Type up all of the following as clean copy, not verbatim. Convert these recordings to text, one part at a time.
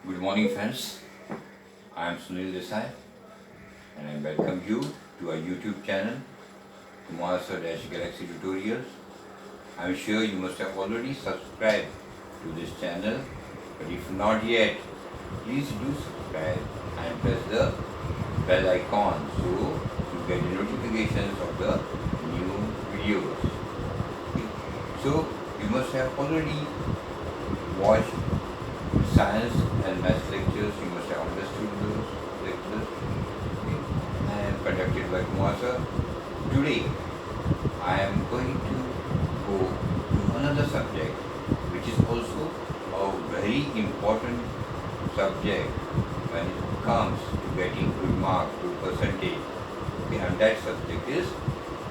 Good morning, friends. I am Sunil Desai and I welcome you to our YouTube channel, Kumasa Galaxy Tutorials. I am sure you must have already subscribed to this channel, but if not yet, please do subscribe and press the bell icon so you get the notifications of the new videos. So, you must have already watched science and math lectures. You must have understood those lectures. I am conducted by Kumar sir. Today I am going to go to another subject which is also a very important subject when it comes to getting good marks, good percentage. And that subject is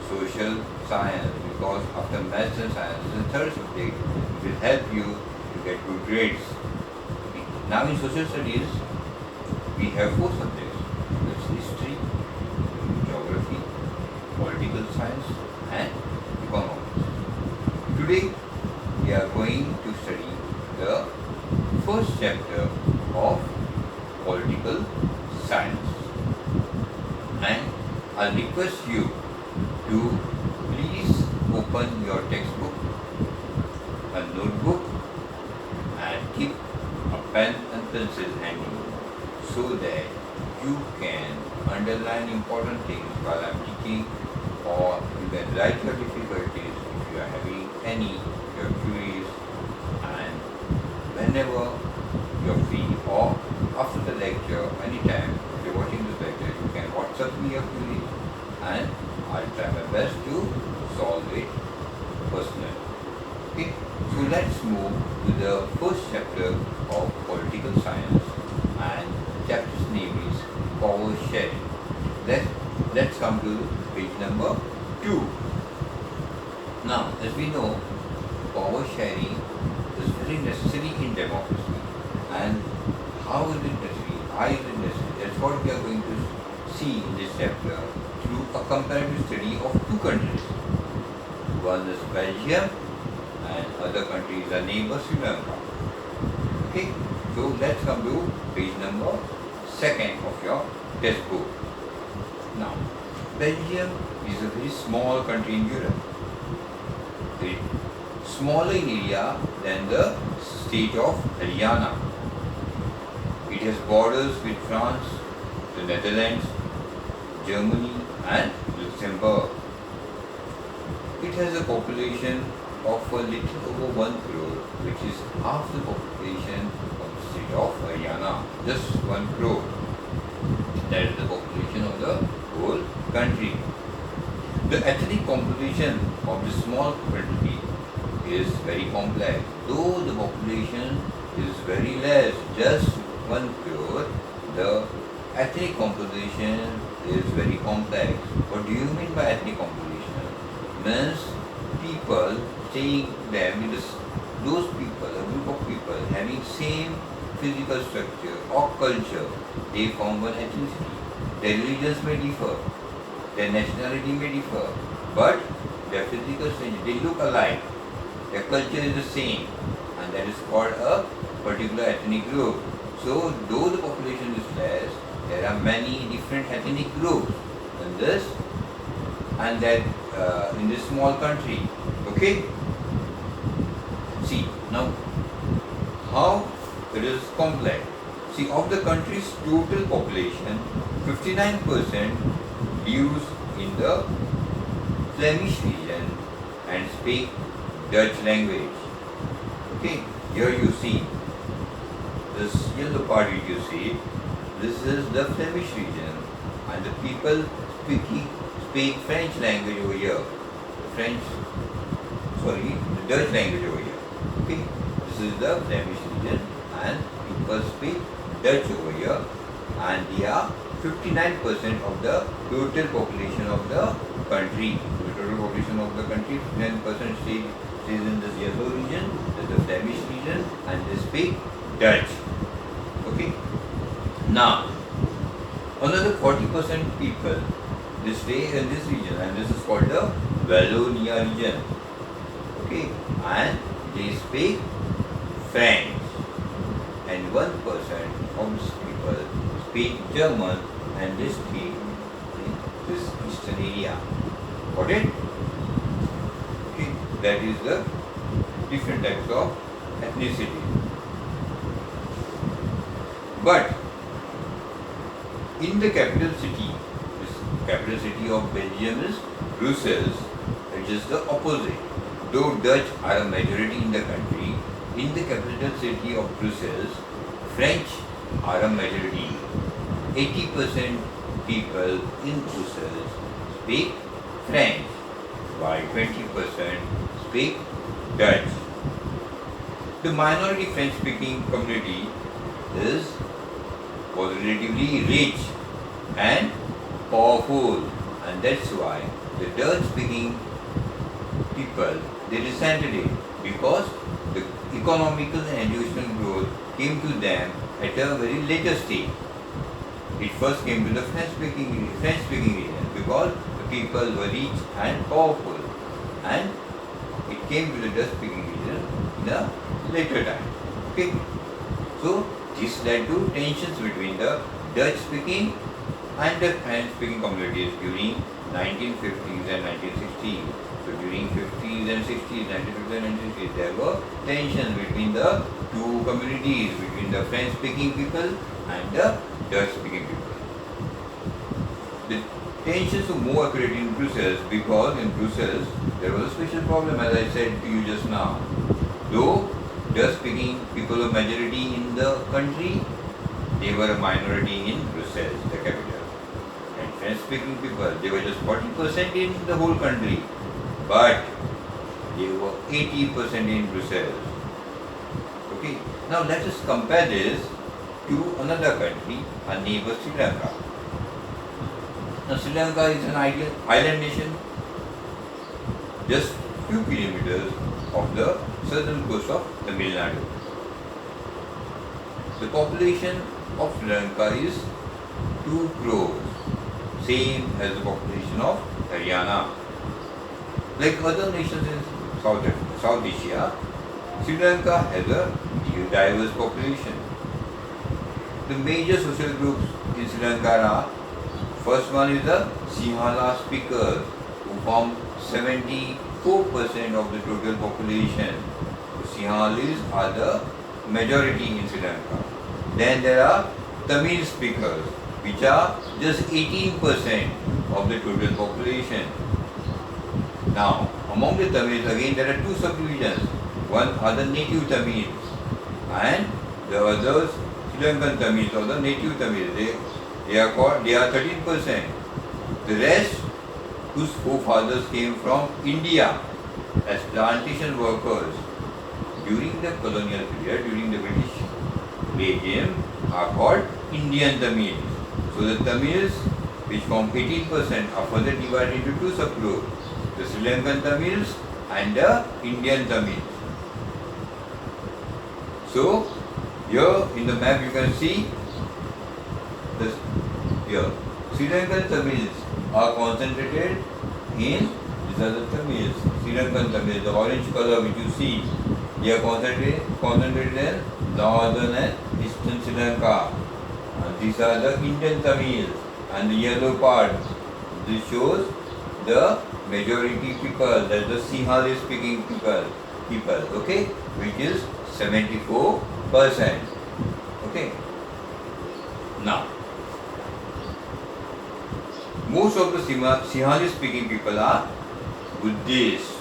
social science, because after maths and science, the third subject will help you to get good grades. Now in social studies, we have four subjects. That's history, geography, political science and economics. Today, we are going to study the first chapter of political science. And I'll request you to please open your textbook, a notebook, and keep a pen and pencil handy so that you can underline important things while I'm teaching, or you can write your difficulties if you are having any, your queries, and whenever you're free or after the lecture, anytime if you're watching this lecture, you can WhatsApp me your queries and I'll try my best to solve it personally. Okay, so let's move to the first chapter of political science, and the chapter's name is power sharing. Let's come to page number 2. Now, as we know, power sharing is very necessary in democracy. And how is it necessary? Why is it necessary? That's what we are going to see in this chapter through a comparative study of two countries. One is Belgium and other country is our neighbor Sri Lanka. Okay, so let's come to page number 2 of your textbook. Now, Belgium is a very small country in Europe. Very smaller in area than the state of Haryana. It has borders with France, the Netherlands, Germany and Luxembourg. It has a population of a little over 1 crore, which is half the population of the state of Haryana. Just 1 crore. That is the population of the whole country. The ethnic composition of the small country is very complex. Though the population is very less, just 1 crore, the ethnic composition is very complex. What do you mean by ethnic composition? Means people staying there, those people, a group of people having same physical structure or culture, they form one ethnicity. Their religions may differ, their nationality may differ, but their physical structure, they look alike. Their culture is the same, and that is called a particular ethnic group. So, though the population is less, there are many different ethnic groups in this and that in this small country. Okay? See, now how it is complex. See, of the country's total population, 59% lives in the Flemish region and speak Dutch language. Okay, here you see this yellow part which you see, this is the Flemish region, and the people speak French language over here. The Dutch language over here. Okay, this is the Flemish region, and people speak Dutch over here, and they are 59% of the total population of the country. The total population of the country, 59% stays in this yellow region, that's the Flemish region, and they speak Dutch. Okay. Now, another 40% people, they stay in this region, and this is called the Wallonia region. Okay, and they speak French. And and 1% of these people speak German, and they speak in this eastern area. Got it? Okay, that is the different types of ethnicity. But in the capital city, this capital city of Belgium is Brussels, it is the opposite. Though Dutch are a majority in the country, in the capital city of Brussels, French are a majority. 80% people in Brussels speak French, while 20% speak Dutch. The minority French-speaking community was relatively rich and powerful, and that's why the Dutch-speaking people, they resented it, because the economical and educational growth came to them at a very later stage. It first came to the French-speaking region because the people were rich and powerful, and it came to the Dutch-speaking region in a later time. Okay, so this led to tensions between the Dutch-speaking and the French-speaking communities during 1950s and 1960s. So during 50s and 60s, 1950s and 1960s, there were tensions between the two communities, between the French-speaking people and the Dutch-speaking people. The tensions were more acute in Brussels because in Brussels there was a special problem, as I said to you just now. Though Dutch-speaking people were majority in the country, they were a minority in Brussels, the capital. And French-speaking people, they were just 40% in the whole country, but they were 80% in Brussels. Okay, now let us compare this to another country, our neighbor Sri Lanka. Now Sri Lanka is an island nation, just few kilometers of the southern coast of Tamil Nadu. The population of Sri Lanka is 2 crores, same as the population of Haryana. Like other nations in South Asia, Sri Lanka has a diverse population. The major social groups in Sri Lanka are, first one is the Sinhala speakers, who form 74% of the total population. The Sinhalese are the majority in Sri Lanka. Then there are Tamil speakers, which are just 18% of the total population. Now, among the Tamils, again, there are two subdivisions. One are the native Tamils, and the others, Sri Lankan Tamils or the native Tamils. They are 13%. The rest, whose forefathers came from India as plantation workers during the colonial period, during the British regime, are called Indian Tamils. So the Tamils, which form 18%, are further divided into two subgroups: the Sri Lankan Tamils and the Indian Tamils. So here in the map you can see this. Here Sri Lankan Tamils are concentrated in, these are the Tamils, Sri Lankan Tamils, the orange color which you see, they are concentrated in northern and eastern Sri Lanka. And these are the Indian Tamils, and the yellow part, this shows the majority people, that the Sinhala speaking people, okay, which is 74%. Okay. Now, most of the Sinhala speaking people are Buddhists,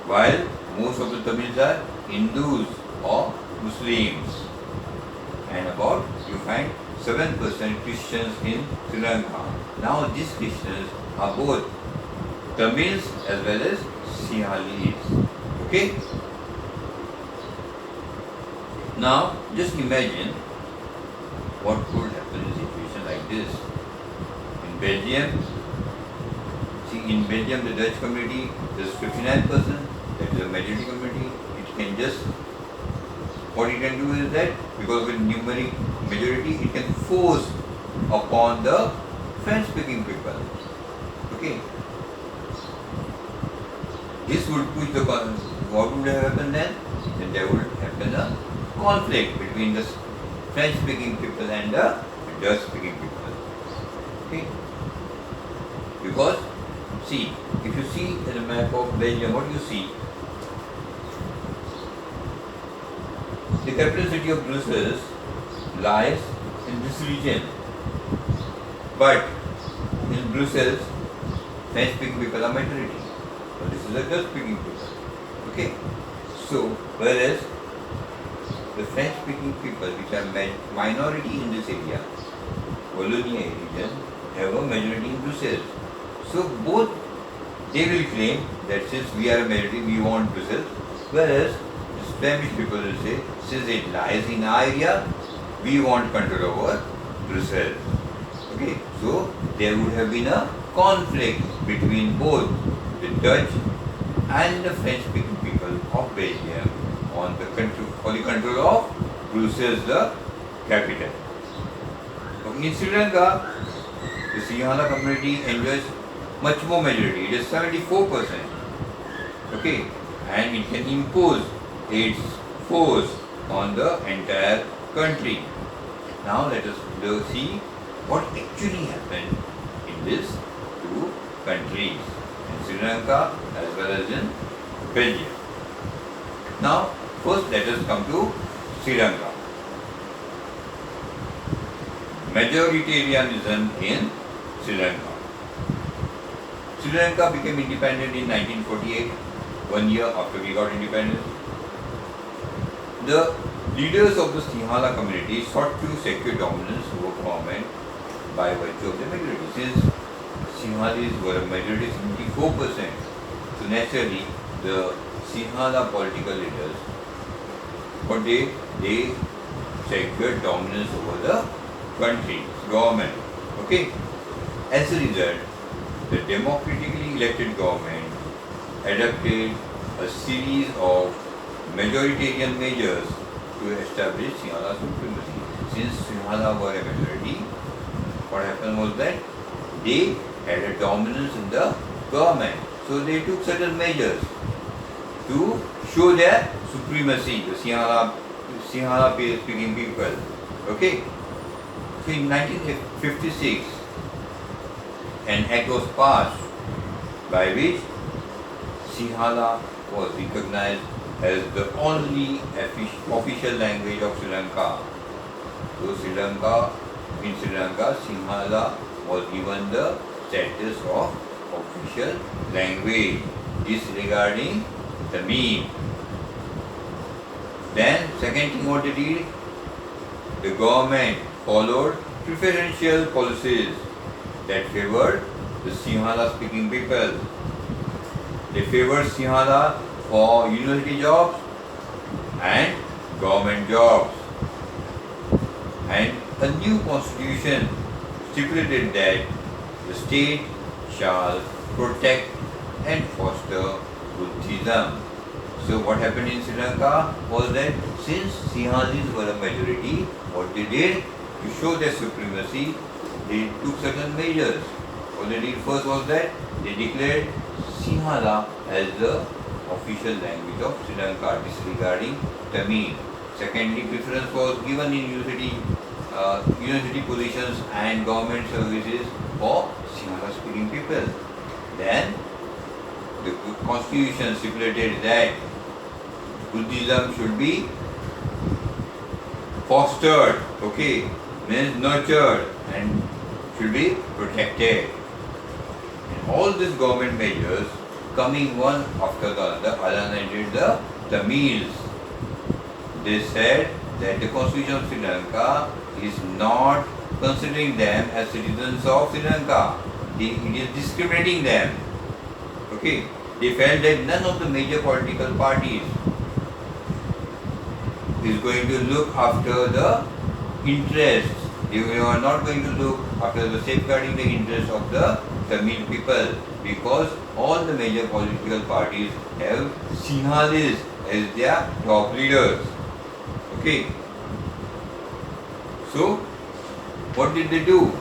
while most of the Tamils are Hindus or Muslims, and about you find 7% Christians in Sri Lanka. Now these Christians are both Tamils as well as Sinhalese. Okay? Now just imagine what could happen in a situation like this. In Belgium, the Dutch community is 59%, that is a majority community. It can just, what it can do is that, because of the numeric majority, it can force upon the French-speaking people. Okay. This would push the, what would have happened then? Then there would happen a conflict between between the French speaking people and the Dutch speaking people. Okay? Because, see, if you see in the map of Belgium, what do you see? The capital city of Brussels lies in this region. But in Brussels, French speaking people are majority. So this is the Dutch speaking people. Okay? So, whereas the French speaking people, which are minority in this area, Wallonia region, have a majority in Brussels. So both, they will claim that since we are a majority, we want Brussels, whereas the Flemish people will say, since it lies in our area, we want control over Brussels. Okay, so there would have been a conflict between both the Dutch and the French-speaking people of Belgium on the control, for the control of Brussels, the capital. Okay, in Sri Lanka, the Sinhala community enjoys much more majority. It is 74%. Okay, and it can impose its force on the entire country. Now let us see what actually happened in these two countries, in Sri Lanka as well as in Belgium. Now, first let us come to Sri Lanka. Majoritarianism in Sri Lanka. Sri Lanka became independent in 1948, 1 year after we got independence. The leaders of the Sinhala community sought to secure dominance over government by virtue of the majority. Since Sinhalese were a majority, 74%, so naturally the Sinhala political leaders, but they secured dominance over the country, government. Okay. As a result, the democratically elected government adopted a series of majoritarian measures to establish Sinhala supremacy. Since Sinhala were a majority, what happened was that they had a dominance in the government. So they took certain measures to show their supremacy, the Sinhala speaking people. Okay. So in 1956, an act was passed by which Sinhala was recognized as the only official language of Sri Lanka. So in Sri Lanka, Sinhala was given the status of official language, disregarding Tamil. Then, second thing what they did, the government followed preferential policies that favored the Sinhala speaking people. They favored Sinhala for university jobs and government jobs. And a new constitution stipulated that the state shall protect and foster Buddhism. So what happened in Sri Lanka was that since Sinhalese were a majority, what they did to show their supremacy, they took certain measures. What they did first was that they declared Sinhala as the official language of Sri Lanka, disregarding Tamil. Secondly, preference was given in university positions and government services for Sinhala speaking people. Then the constitution stipulated that Buddhism should be fostered, okay, means nurtured, and should be protected. And all these government measures coming one after the other alienated the Tamils. They said that the constitution of Sri Lanka is not considering them as citizens of Sri Lanka. It is discriminating them. Okay, they felt that none of the major political parties is going to look after the interests. They are not going to look after the safeguarding the interests of the Tamil people, because all the major political parties have Sinhalese as their top leaders. Okay. So, what did they do?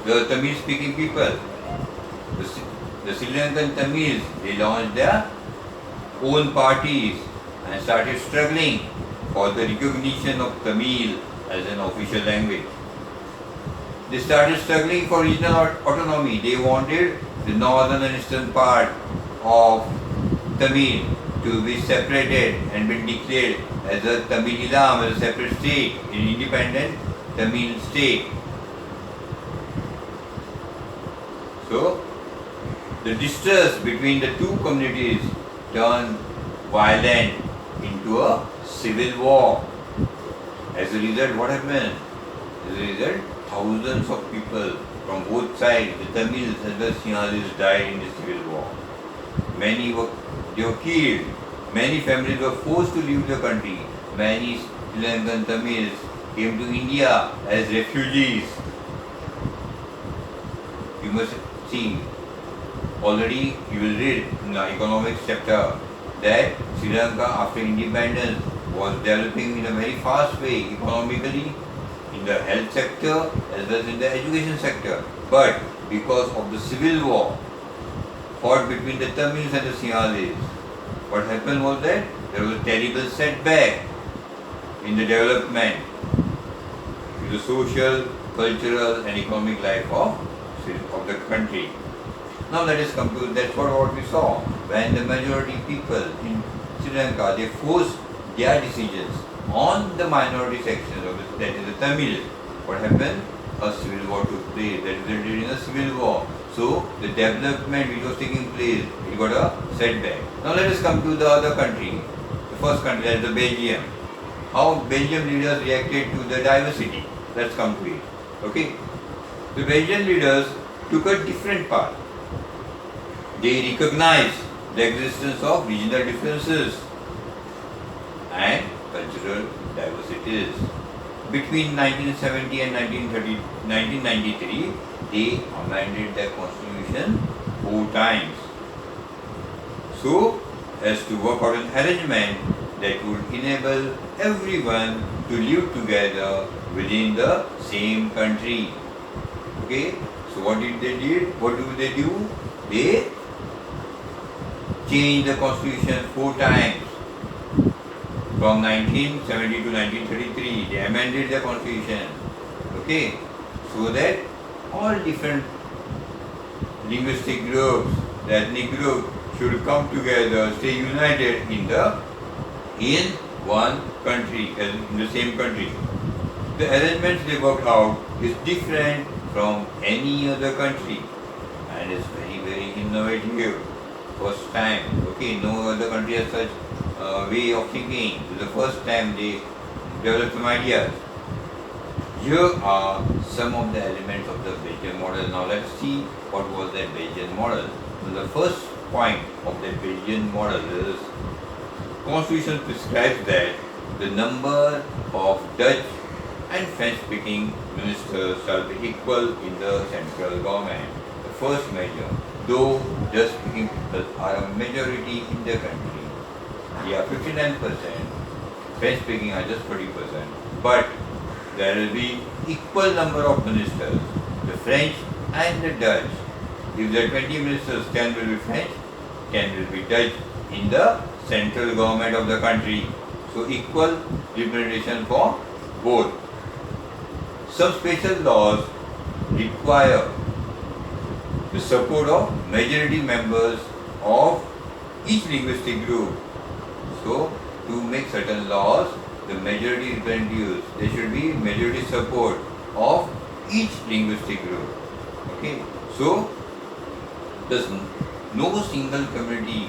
The Tamil speaking people, the Sri Lankan Tamils, they launched their own parties and started struggling for the recognition of Tamil as an official language. They started struggling for regional autonomy. They wanted the northern and eastern part of Tamil to be separated and be declared as a Tamilam, as a separate state, an independent Tamil state. So, the distrust between the two communities turned violent into a civil war. As a result, what happened? As a result, thousands of people from both sides, the Tamils as well as Sinhalese, died in the civil war. Many were killed. Many families were forced to leave the country. Many Sri Lankan Tamils came to India as refugees. You must see, already you will read in the economics chapter that Sri Lanka after independence was developing in a very fast way economically, in the health sector as well as in the education sector. But because of the civil war fought between the Tamils and the Sinhalese, what happened was that there was a terrible setback in the development, in the social, cultural and economic life of the country. Now let us come to, that's what we saw. When the majority people in Sri Lanka, they forced their decisions on the minority sections of that is the Tamil. What happened? A civil war took place, that resulted in a civil war. So the development which was taking place, it got a setback. Now let us come to the other country, the first country, that is the Belgium. How Belgium leaders reacted to the diversity. Let's come to it. Okay? The Belgian leaders took a different path. They recognized the existence of regional differences and cultural diversities. Between 1970 and 1993, they amended their constitution 4 times, so as to work out an arrangement that would enable everyone to live together within the same country. Okay, so what did they do? What do? They changed the constitution 4 times. From 1970 to 1933, they amended the constitution. Okay, so that all different linguistic groups, the ethnic group, should come together, stay united in one country, in the same country. The arrangements they worked out is different from any other country and is very, very innovative. First time, okay, no other country has such way of thinking. It's the first time they developed some ideas. Here are some of the elements of the Belgian model. Now let's see what was the Belgian model. So the first point of the Belgian model is Constitution prescribes that the number of Dutch and French-speaking ministers shall be equal in the central government. The first measure, though Dutch-speaking people are a majority in the country, they are 59%, French-speaking are just 40%, but there will be equal number of ministers, the French and the Dutch. If there are 20 ministers, 10 will be French, 10 will be Dutch in the central government of the country. So equal representation for both. Some special laws require the support of majority members of each linguistic group. So to make certain laws, the majority representatives, there should be majority support of each linguistic group. Okay, so no single community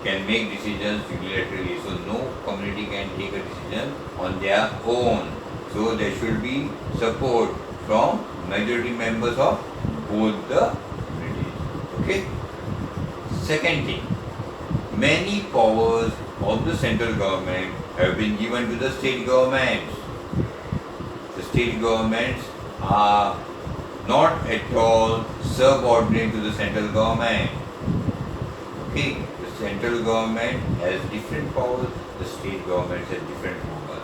can make decisions unilaterally. So no community can take a decision on their own. So there should be support from majority members of both the communities. Okay. Second thing, many powers of the central government have been given to the state governments. The state governments are not at all subordinate to the central government. Okay, the central government has different powers, the state government has different powers.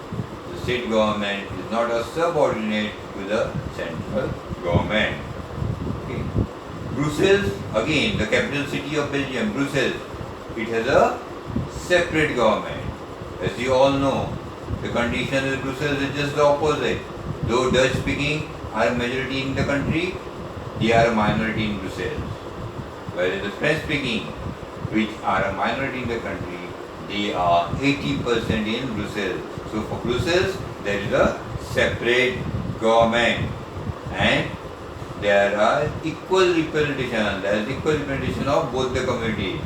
The state government is not a subordinate to the central government. Okay. Brussels, again, the capital city of Belgium, Brussels, it has a separate government. As you all know, The condition in Brussels is just the opposite. Though Dutch speaking are majority in the country, they are a minority in Brussels. Whereas the French speaking, which are a minority in the country, they are 80% in Brussels. So for Brussels, there is a separate government and there are equal representation. There is equal representation of both the communities.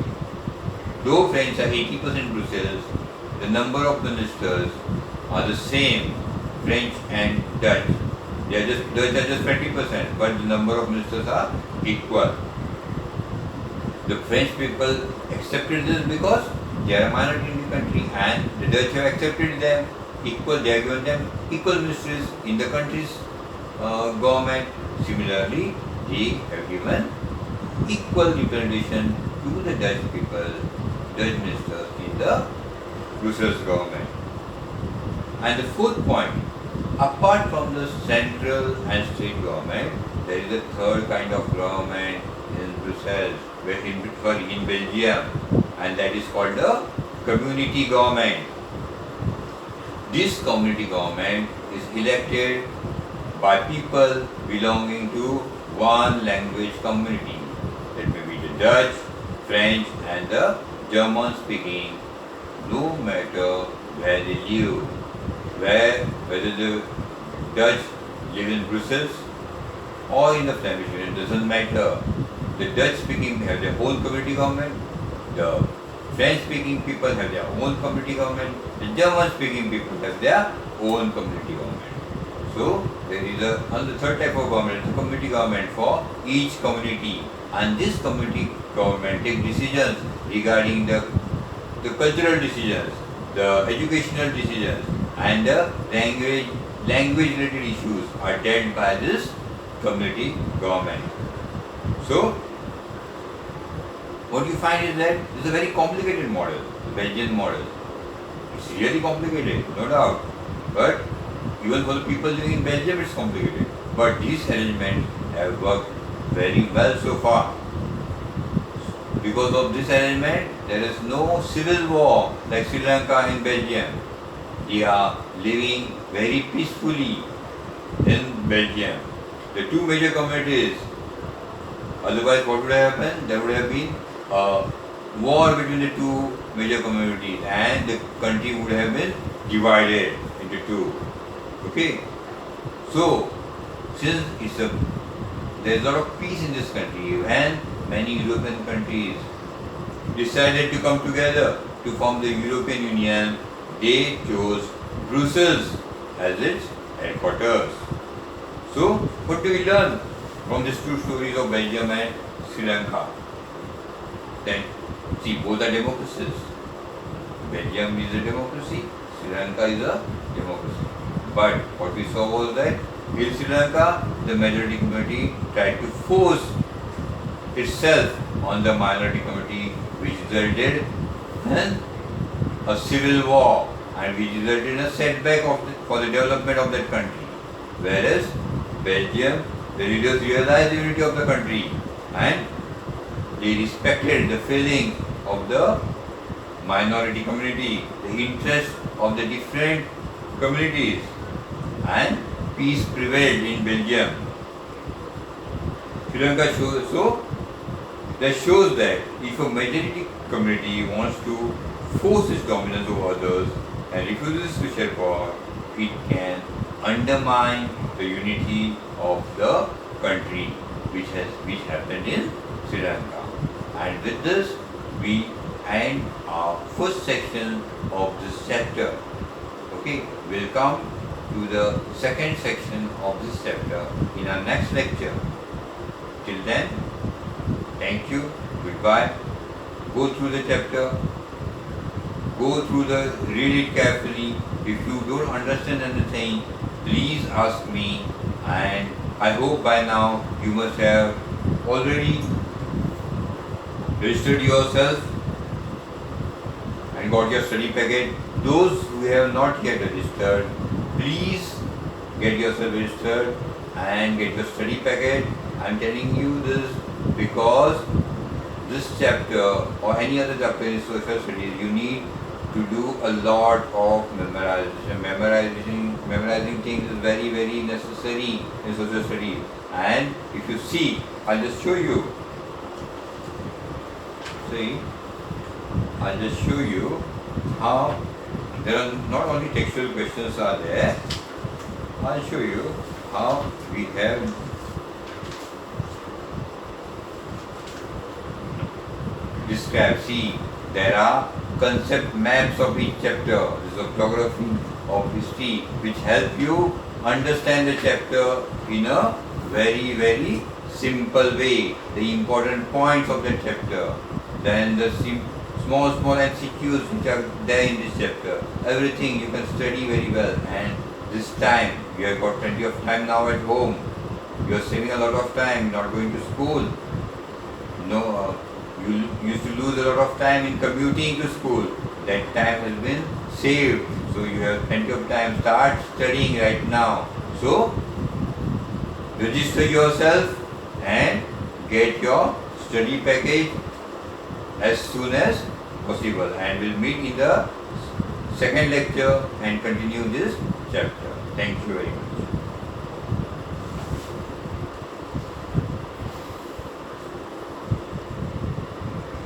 Though French are 80% Brussels, the number of ministers are the same, French and Dutch. Dutch are just 20%, but the number of ministers are equal. The French people accepted this because they are a minority in the country, and the Dutch have accepted them equal. They have given them equal ministries in the country's government. Similarly, they have given equal representation to the Dutch people, Dutch ministers in the Brussels government. And the fourth point, apart from the central and state government, there is a third kind of government in Brussels, in Belgium, and that is called the community government. This community government is elected by people belonging to one language community. That may be the Dutch, French and the German speaking, no matter where they live. Whether the Dutch live in Brussels or in the Flemish region, doesn't matter. The Dutch speaking have their own community government, the French speaking people have their own community government, the German speaking people have their own community government. So there is on the third type of government, the community government for each community, and this community government take decisions regarding the cultural decisions, the educational decisions and the language related issues are dealt by this community government. So what you find is that this is a very complicated model, the Belgian model. It's really complicated, no doubt. But even for the people living in Belgium, it's complicated. But these arrangements have worked very well so far. Because of this arrangement, there is no civil war like Sri Lanka and Belgium. They are living very peacefully in Belgium. The two major communities, otherwise what would have happened? There would have been a war between the two major communities and the country would have been divided into two. Okay? So, since there is a lot of peace in this country and many European countries decided to come together to form the European Union, they chose Brussels as its headquarters. So, what do we learn from these two stories of Belgium and Sri Lanka? Then, see, both are democracies. Belgium is a democracy, Sri Lanka is a democracy. But what we saw was that in Sri Lanka, the majority community tried to force itself on the minority community, which resulted in a civil war and which resulted in a setback for the development of that country. Whereas Belgium, the leaders realized the unity of the country and they respected the feelings of the minority community, the interests of the different communities, and peace prevailed in Belgium. Sri Lanka shows, so that shows that if a majority community wants to force its dominance over others and refuses to share power, it can undermine the unity of the country, which happened in Sri Lanka. And with this, we end our first section of this chapter. Okay, we'll come to the second section of this chapter in our next lecture. Till then, thank you, goodbye. Go through the chapter, read it carefully. If you don't understand anything, please ask me, and I hope by now you must have already registered yourself and got your study packet. Those who have not yet registered, please get yourself registered and get your study packet. I am telling you this because this chapter or any other chapter in social studies, you need to do a lot of memorization. Memorizing things is very, very necessary in social studies. And if you see, I'll just show you. See, I'll just show you how there are not only textual questions are there. I'll show you how we have described. See, there are concept maps of each chapter. This is a geography of history which help you understand the chapter in a very, very simple way. The important points of the chapter. Then the small MCQs which are there in this chapter. Everything you can study very well. And this time, you have got plenty of time now at home. You are saving a lot of time, not going to school. No, you used to lose a lot of time in commuting to school. That time has been saved. So you have plenty of time. Start studying right now. So, register yourself and get your study package as soon as possible. And we'll meet in the second lecture and continue this chapter. Thank you very much.